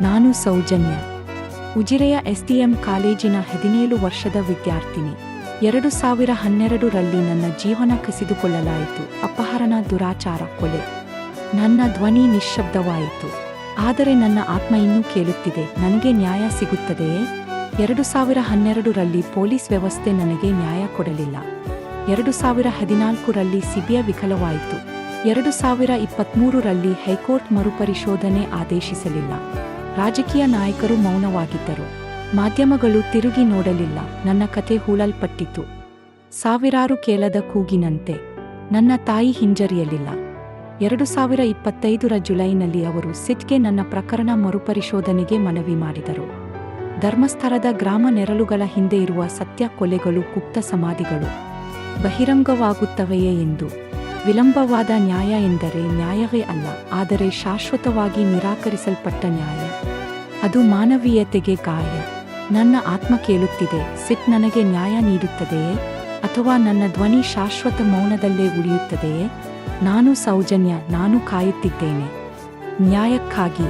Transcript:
ನಾನು ಸೌಜನ್ಯ, ಉಜಿರೆಯ ಎಸ್ಡಿಎಂ ಕಾಲೇಜಿನ 17 ವರ್ಷದ ವಿದ್ಯಾರ್ಥಿನಿ. 2012ರಲ್ಲಿ ನನ್ನ ಜೀವನ ಕಸಿದುಕೊಳ್ಳಲಾಯಿತು. ಅಪಹರಣ, ದುರಾಚಾರ, ಕೊಲೆ. ನನ್ನ ಧ್ವನಿ ನಿಶ್ಶಬ್ದವಾಯಿತು. ಆದರೆ ನನ್ನ ಆತ್ಮ ಇನ್ನೂ ಕೇಳುತ್ತಿದೆ, ನನಗೆ ನ್ಯಾಯ ಸಿಗುತ್ತದೆಯೇ? 2012ರಲ್ಲಿ ಪೊಲೀಸ್ ವ್ಯವಸ್ಥೆ ನನಗೆ ನ್ಯಾಯ ಕೊಡಲಿಲ್ಲ. 2014ರಲ್ಲಿ ಸಿಬಿಐ ವಿಫಲವಾಯಿತು. 2023ರಲ್ಲಿ ಹೈಕೋರ್ಟ್ ಮರುಪರಿಶೋಧನೆ ಆದೇಶಿಸಲಿಲ್ಲ. ರಾಜಕೀಯ ನಾಯಕರು ಮೌನವಾಗಿದ್ದರು. ಮಾಧ್ಯಮಗಳು ತಿರುಗಿ ನೋಡಲಿಲ್ಲ. ನನ್ನ ಕತೆ ಹೂಳಲ್ಪಟ್ಟಿತು, ಸಾವಿರಾರು ಕೇಳದ ಕೂಗಿನಂತೆ. ನನ್ನ ತಾಯಿ ಹಿಂಜರಿಯಲಿಲ್ಲ. 2025ರ ಜುಲೈನಲ್ಲಿ ಅವರು ಸಿಟ್ಗೆ ನನ್ನ ಪ್ರಕರಣ ಮರುಪರಿಶೋಧನೆಗೆ ಮನವಿ ಮಾಡಿದರು. ಧರ್ಮಸ್ಥಳದ ಗ್ರಾಮ ನೆರಳುಗಳ ಹಿಂದೆ ಇರುವ ಸತ್ಯ, ಕೊಲೆಗಳು, ಗುಪ್ತ ಸಮಾಧಿಗಳು ಬಹಿರಂಗವಾಗುತ್ತವೆಯೇ ಎಂದು. ವಿಳಂಬವಾದ ನ್ಯಾಯ ಎಂದರೆ ನ್ಯಾಯವೇ ಅಲ್ಲ, ಆದರೆ ಶಾಶ್ವತವಾಗಿ ನಿರಾಕರಿಸಲ್ಪಟ್ಟ ನ್ಯಾಯ. ಅದು ಮಾನವೀಯತೆಗೆ ಗಾಯ. ನನ್ನ ಆತ್ಮ ಕೇಳುತ್ತಿದೆ, ಸಿಟ್ ನನಗೆ ನ್ಯಾಯ ನೀಡುತ್ತದೆಯೇ? ಅಥವಾ ನನ್ನ ಧ್ವನಿ ಶಾಶ್ವತ ಮೌನದಲ್ಲೇ ಉಳಿಯುತ್ತದೆಯೇ? ನಾನು ಸೌಜನ್ಯ, ನಾನು ಕಾಯುತ್ತಿದ್ದೇನೆ ನ್ಯಾಯಕ್ಕಾಗಿ.